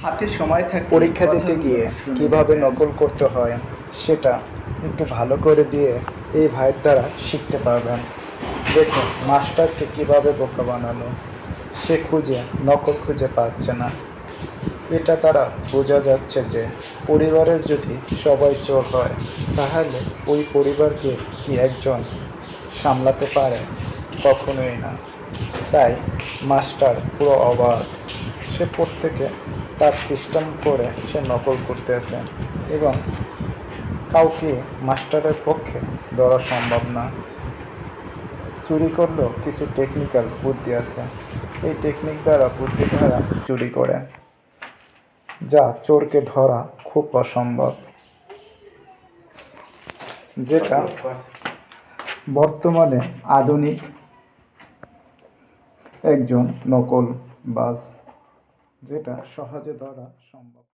হাতে সময় থাকে পরীক্ষা দিতে গিয়ে কিভাবে নকল করতে হয় সেটা একটু ভালো করে দিয়ে এই ভাইয়ের দ্বারা শিখতে পারবেন। দেখুন মাস্টারকে কিভাবে বোকা বানালো, সে নকল খুঁজে পাচ্ছে না। এটা দ্বারা বোঝা যাচ্ছে যে পরিবারের যদি সবাই চোর হয় তাহলে ওই পরিবারকে কি একজন সামলাতে পারে? কখনোই না। তাই মাস্টার পুরো অবাক, সে প্রত্যেকে তার সিস্টেম করে সে নকল করতেছে এবং কাউকে মাস্টারের পক্ষে ধরা সম্ভব না। চুরি করলেও কিছু টেকনিক্যাল বুদ্ধি আছে, এই টেকনিক দ্বারা বুদ্ধি দ্বারা চুরি করে, যা চোরকে ধরা খুব অসম্ভব, যেটা বর্তমানে আধুনিক একজন নকল বাজ, যেটা সহজে ধরা সম্ভব।